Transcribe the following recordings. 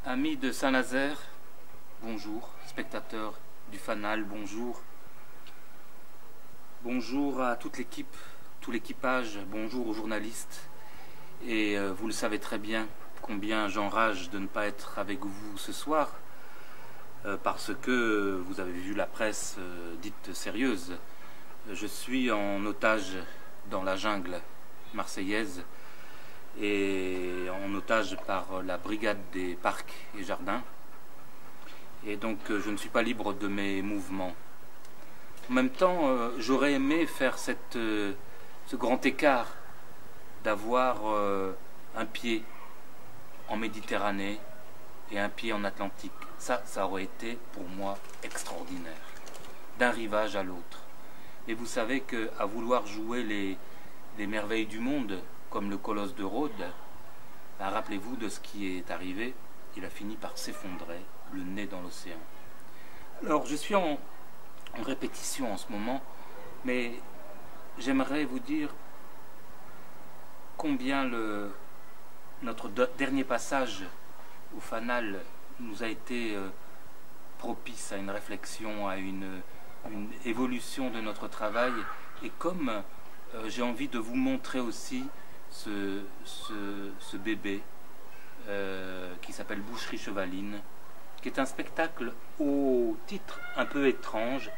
Amis de Saint-Nazaire, bonjour. Spectateurs du Fanal, bonjour. Bonjour à toute l'équipe, tout l'équipage, bonjour aux journalistes. Et vous le savez très bien combien j'enrage de ne pas être avec vous ce soir, parce que vous avez vu la presse dite sérieuse. Je suis en otage dans la jungle marseillaise et en otage par la brigade des parcs et jardins. Et donc je ne suis pas libre de mes mouvements. En même temps, j'aurais aimé faire ce grand écart d'avoir un pied en Méditerranée et un pied en Atlantique. Ça aurait été pour moi extraordinaire, d'un rivage à l'autre. Et vous savez qu'à vouloir jouer les merveilles du monde, comme le colosse de Rhodes, ben rappelez-vous de ce qui est arrivé, il a fini par s'effondrer, le nez dans l'océan. Alors je suis en répétition en ce moment, mais j'aimerais vous dire combien notre dernier passage au Fanal nous a été propice à une réflexion, à une évolution de notre travail, et comme j'ai envie de vous montrer aussi ce bébé qui s'appelle Boucherie Chevaline, qui est un spectacle au titre un peu étrange,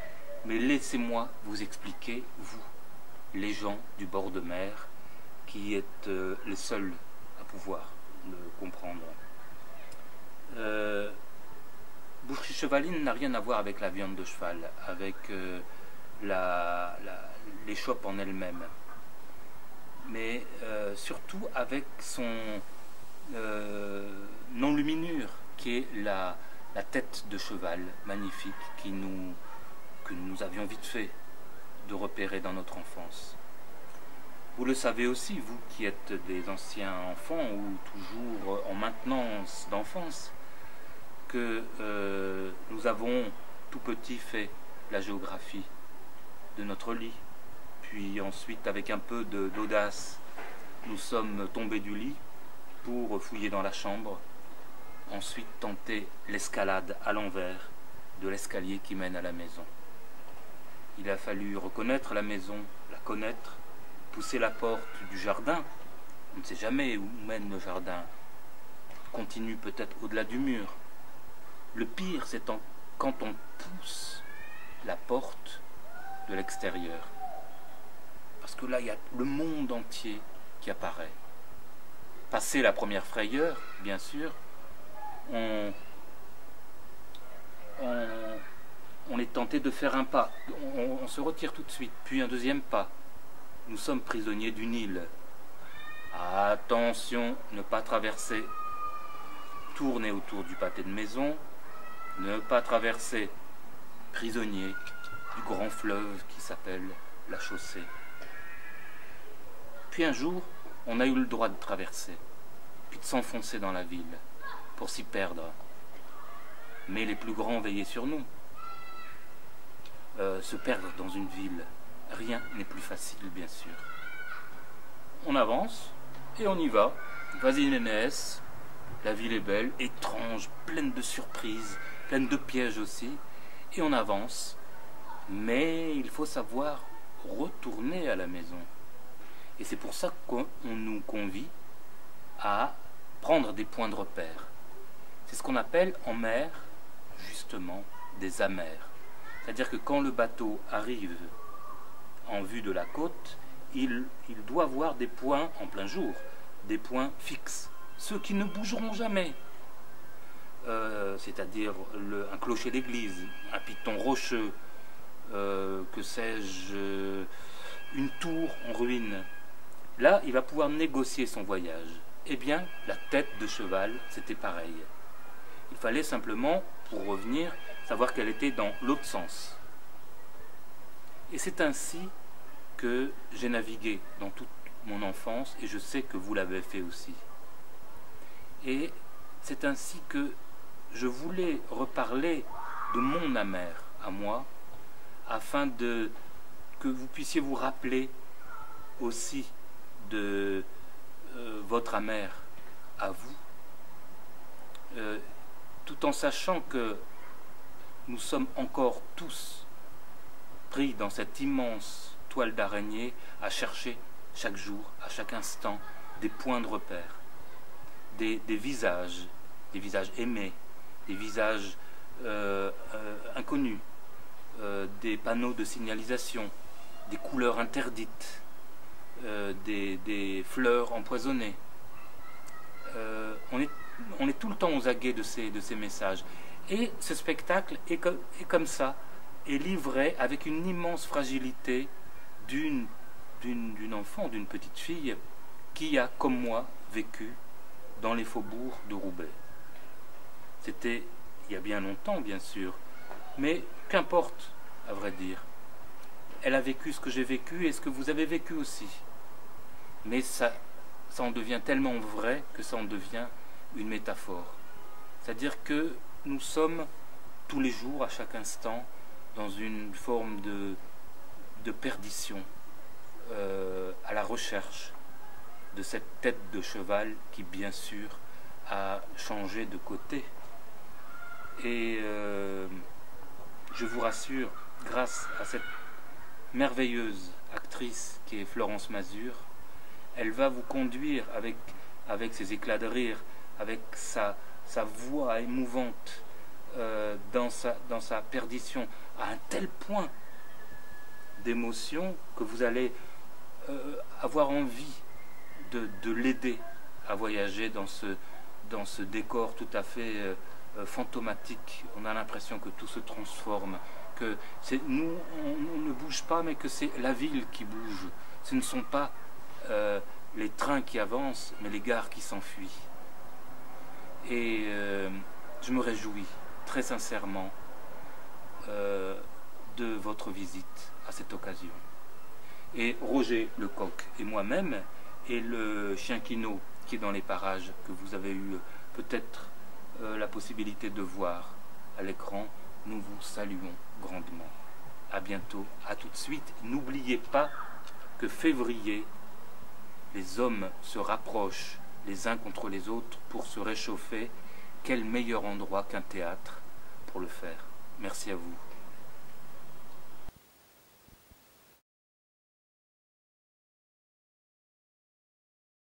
mais laissez-moi vous expliquer, vous, les gens du bord de mer, qui êtes les seuls à pouvoir le comprendre. Boucherie Chevaline n'a rien à voir avec la viande de cheval, avec l'échoppe en elle-même, mais surtout avec son enluminure, qui est la tête de cheval magnifique que nous avions vite fait de repérer dans notre enfance. Vous le savez aussi, vous qui êtes des anciens enfants ou toujours en maintenance d'enfance, que nous avons tout petit fait la géographie de notre lit. Puis ensuite, avec un peu d'audace, nous sommes tombés du lit pour fouiller dans la chambre. Ensuite, tenter l'escalade à l'envers de l'escalier qui mène à la maison. Il a fallu reconnaître la maison, la connaître, pousser la porte du jardin. On ne sait jamais où mène le jardin. Continue peut-être au-delà du mur. Le pire, c'est quand on pousse la porte de l'extérieur. Parce que là, il y a le monde entier qui apparaît. Passé la première frayeur, bien sûr, on est tenté de faire un pas. On se retire tout de suite, puis un deuxième pas. Nous sommes prisonniers d'une île. Attention, ne pas traverser. Tourner autour du pâté de maison. Ne pas traverser. Prisonnier du grand fleuve qui s'appelle la chaussée. Puis un jour, on a eu le droit de traverser, puis de s'enfoncer dans la ville, pour s'y perdre. Mais les plus grands veillaient sur nous. Se perdre dans une ville, rien n'est plus facile, bien sûr. On avance, et on y va. Vas-y Nénès, la ville est belle, étrange, pleine de surprises, pleine de pièges aussi. Et on avance, mais il faut savoir retourner à la maison. Et c'est pour ça qu'on nous convie à prendre des points de repère. C'est ce qu'on appelle en mer, justement, des amers. C'est-à-dire que quand le bateau arrive en vue de la côte, il doit avoir des points en plein jour, des points fixes, ceux qui ne bougeront jamais. C'est-à-dire un clocher d'église, un piton rocheux, que sais-je, une tour en ruine. Là, il va pouvoir négocier son voyage. Eh bien, la tête de cheval, c'était pareil. Il fallait simplement, pour revenir, savoir qu'elle était dans l'autre sens. Et c'est ainsi que j'ai navigué dans toute mon enfance, et je sais que vous l'avez fait aussi. Et c'est ainsi que je voulais reparler de mon amer à moi, afin que vous puissiez vous rappeler aussi de votre amer à vous. tout en sachant que nous sommes encore tous pris dans cette immense toile d'araignée à chercher chaque jour, à chaque instant, des points de repère, des visages aimés, des visages inconnus, des panneaux de signalisation, des couleurs interdites, des fleurs empoisonnées. On est tout le temps aux aguets de ces messages. Et ce spectacle est comme ça, est livré avec une immense fragilité d'une enfant, d'une petite fille qui a, comme moi, vécu dans les faubourgs de Roubaix. C'était il y a bien longtemps, bien sûr, mais qu'importe, à vrai dire. Elle a vécu ce que j'ai vécu et ce que vous avez vécu aussi. Mais ça en devient tellement vrai que ça en devient une métaphore. C'est-à-dire que nous sommes tous les jours, à chaque instant, dans une forme de perdition, à la recherche de cette tête de cheval qui, bien sûr, a changé de côté. Et je vous rassure, grâce à cette merveilleuse actrice qui est Florence Mazur, elle va vous conduire avec ses éclats de rire, avec sa voix émouvante, dans sa perdition, à un tel point d'émotion que vous allez avoir envie de l'aider à voyager dans ce décor tout à fait fantomatique. On a l'impression que tout se transforme, que nous on ne bouge pas, mais que c'est la ville qui bouge. Ce ne sont pas les trains qui avancent, mais les gares qui s'enfuient. Et je me réjouis très sincèrement de votre visite à cette occasion. Et Roger Lecoq et moi-même, et le chien Kino qui est dans les parages, que vous avez eu peut-être la possibilité de voir à l'écran, nous vous saluons grandement. À bientôt, à tout de suite. N'oubliez pas que février, les hommes se rapprochent les uns contre les autres pour se réchauffer. Quel meilleur endroit qu'un théâtre pour le faire. Merci à vous.